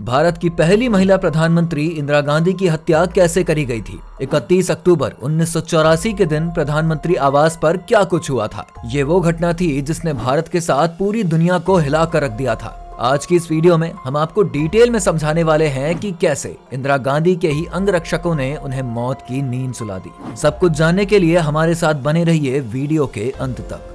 भारत की पहली महिला प्रधानमंत्री इंदिरा गांधी की हत्या कैसे करी गई थी? 31 अक्टूबर 1984 के दिन प्रधानमंत्री आवास पर क्या कुछ हुआ था? ये वो घटना थी जिसने भारत के साथ पूरी दुनिया को हिला कर रख दिया था। आज की इस वीडियो में हम आपको डिटेल में समझाने वाले हैं कि कैसे इंदिरा गांधी के ही अंगरक्षकों ने उन्हें मौत की नींद सुला दी। सब कुछ जानने के लिए हमारे साथ बने रहिए वीडियो के अंत तक।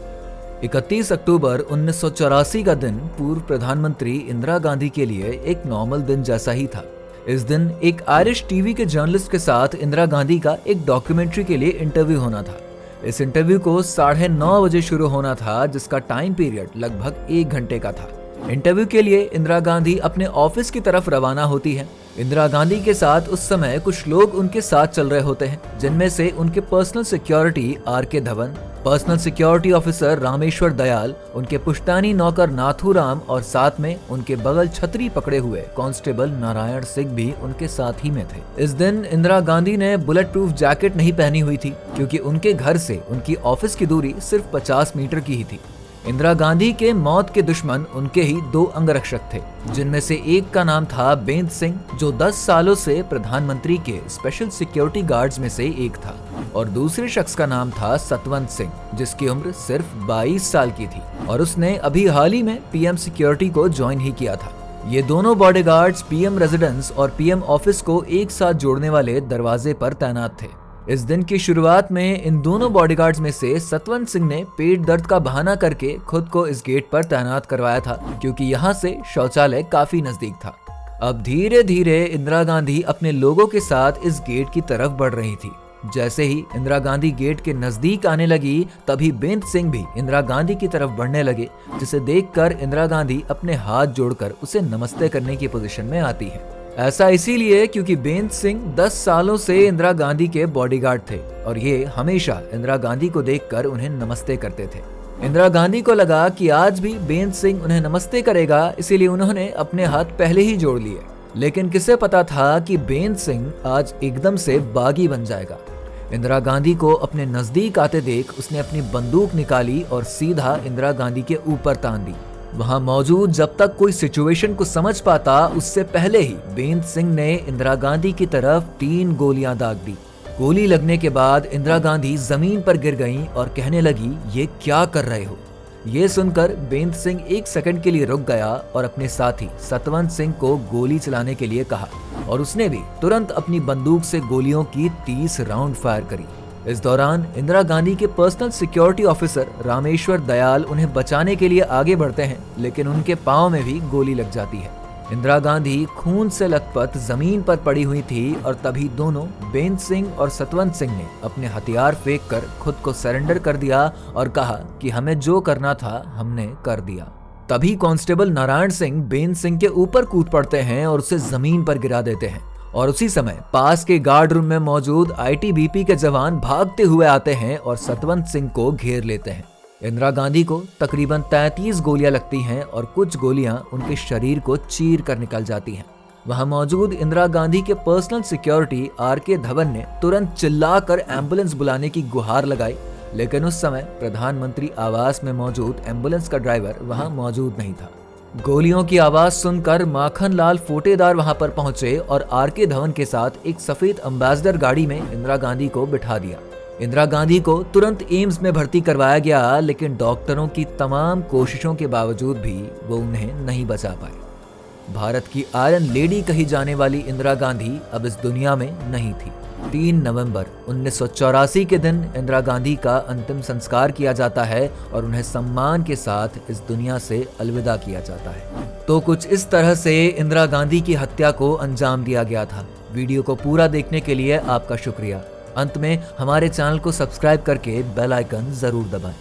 31 अक्टूबर 1984 का दिन पूर्व प्रधानमंत्री इंदिरा गांधी के लिए एक नॉर्मल दिन जैसा ही था। इस दिन एक आयरिश टीवी के जर्नलिस्ट के साथ इंदिरा गांधी का एक डॉक्यूमेंट्री के लिए इंटरव्यू होना था। इस इंटरव्यू को 9:30 बजे शुरू होना था, जिसका टाइम पीरियड लगभग 1 घंटे का था। इंटरव्यू के लिए इंदिरा गांधी अपने ऑफिस की तरफ रवाना होती है। इंदिरा गांधी के साथ उस समय कुछ लोग उनके साथ चल रहे होते हैं, जिनमें से उनके personal security R K. Dhawan, personal security officer Rameshwar Dayal, उनके पुश्तैनी नौकर नाथूराम और साथ में उनके बगल छतरी पकड़े हुए कांस्टेबल नारायण सिंह भी उनके साथ ही में थे। इस दिन इंदिरा गांधी ने बुलेट प्रूफ जैकेट नहीं पहनी हुई थी, क्योंकि उनके घर से उनकी ऑफिस की दूरी सिर्फ 50 मीटर की ही थी। इंदिरा गांधी के मौत के दुश्मन उनके ही 2 अंगरक्षक थे, जिनमें से एक का नाम था बेंत सिंह, जो 10 सालों से प्रधानमंत्री के स्पेशल सिक्योरिटी गार्ड्स में से एक था, और दूसरे शख्स का नाम था सतवंत सिंह, जिसकी उम्र सिर्फ 22 साल की थी और उसने अभी हाल ही में पीएम सिक्योरिटी को ज्वाइन ही किया था। ये दोनों बॉडीगार्ड्स पीएम रेजिडेंस और पीएम ऑफिस को एक साथ जोड़ने वाले दरवाजे पर तैनात थे। इस दिन की शुरुआत में इन दोनों बॉडीगार्ड्स में से सतवंत सिंह ने पेट दर्द का बहाना करके खुद को इस गेट पर तैनात करवाया था, क्योंकि यहाँ से शौचालय काफी नजदीक था। अब धीरे धीरे इंदिरा गांधी अपने लोगों के साथ इस गेट की तरफ बढ़ रही थी। जैसे ही इंदिरा गांधी गेट के नजदीक आने लगी, तभी बेंत सिंह भी इंदिरा गांधी की तरफ बढ़ने लगे, जिसे देखकर इंदिरा गांधी अपने हाथ जोड़कर उसे नमस्ते करने की पोजीशन में आती है। ऐसा इसीलिए क्योंकि बेंत सिंह 10 सालों से इंदिरा गांधी के बॉडीगार्ड थे और ये हमेशा इंदिरा गांधी को देखकर उन्हें नमस्ते करते थे। इंदिरा गांधी को लगा कि आज भी बेंत सिंह उन्हें नमस्ते करेगा, इसीलिए उन्होंने अपने हाथ पहले ही जोड़ लिए। लेकिन किसे पता था कि बेंत सिंह आज एकदम से बागी बन जाएगा। इंदिरा गांधी को अपने नजदीक आते देख उसने अपनी बंदूक निकाली और सीधा इंदिरा गांधी के ऊपर तान दी। वहां मौजूद जब तक कोई सिचुएशन को समझ पाता, उससे पहले ही बेंत सिंह ने इंदिरा गांधी की तरफ 3 गोलियां दाग दी। गोली लगने के बाद इंदिरा गांधी जमीन पर गिर गईं और कहने लगी, ये क्या कर रहे हो? ये सुनकर बेंत सिंह 1 सेकंड के लिए रुक गया और अपने साथी सतवंत सिंह को गोली चलाने के लिए कहा, और उसने भी तुरंत अपनी बंदूक से गोलियों की 30 राउंड फायर करी। इस दौरान इंदिरा गांधी के personal security officer Rameshwar Dayal उन्हें बचाने के लिए आगे बढ़ते हैं, लेकिन उनके पांव में भी गोली लग जाती है। इंदिरा गांधी खून से लथपथ जमीन पर पड़ी हुई थी और तभी दोनों बेंत सिंह और सतवंत सिंह ने अपने हथियार फेंक कर खुद को सरेंडर कर दिया और कहा कि हमें जो करना था हमने कर दिया। तभी कांस्टेबल नारायण सिंह बेंत सिंह के ऊपर कूद पड़ते हैं और उसे जमीन पर गिरा देते हैं, और उसी समय पास के गार्ड रूम में मौजूद आईटीबीपी के जवान भागते हुए आते हैं और सतवंत सिंह को घेर लेते हैं। इंदिरा गांधी को तकरीबन 33 गोलियां लगती हैं और कुछ गोलियां उनके शरीर को चीर कर निकल जाती हैं। वहां मौजूद इंदिरा गांधी के पर्सनल सिक्योरिटी आर.के. धवन ने तुरंत चिल्लाकर एम्बुलेंस बुलाने की गुहार लगाई, लेकिन उस समय प्रधानमंत्री आवास में मौजूद एम्बुलेंस का ड्राइवर वहां मौजूद नहीं था। गोलियों की आवाज सुनकर माखन लाल फोटेदार वहां पर पहुंचे और आर.के. धवन के साथ एक सफेद अम्बेसडर गाड़ी में इंदिरा गांधी को बिठा दिया। इंदिरा गांधी को तुरंत एम्स में भर्ती करवाया गया, लेकिन डॉक्टरों की तमाम कोशिशों के बावजूद भी वो उन्हें नहीं बचा पाए। भारत की आयरन लेडी कही जाने वाली इंदिरा गांधी अब इस दुनिया में नहीं थी। 3 नवंबर 1984 के दिन इंदिरा गांधी का अंतिम संस्कार किया जाता है और उन्हें सम्मान के साथ इस दुनिया से अलविदा किया जाता है। तो कुछ इस तरह से इंदिरा गांधी की हत्या को अंजाम दिया गया था। वीडियो को पूरा देखने के लिए आपका शुक्रिया। अंत में हमारे चैनल को सब्सक्राइब करके बेल आइकन जरूर दबाएं।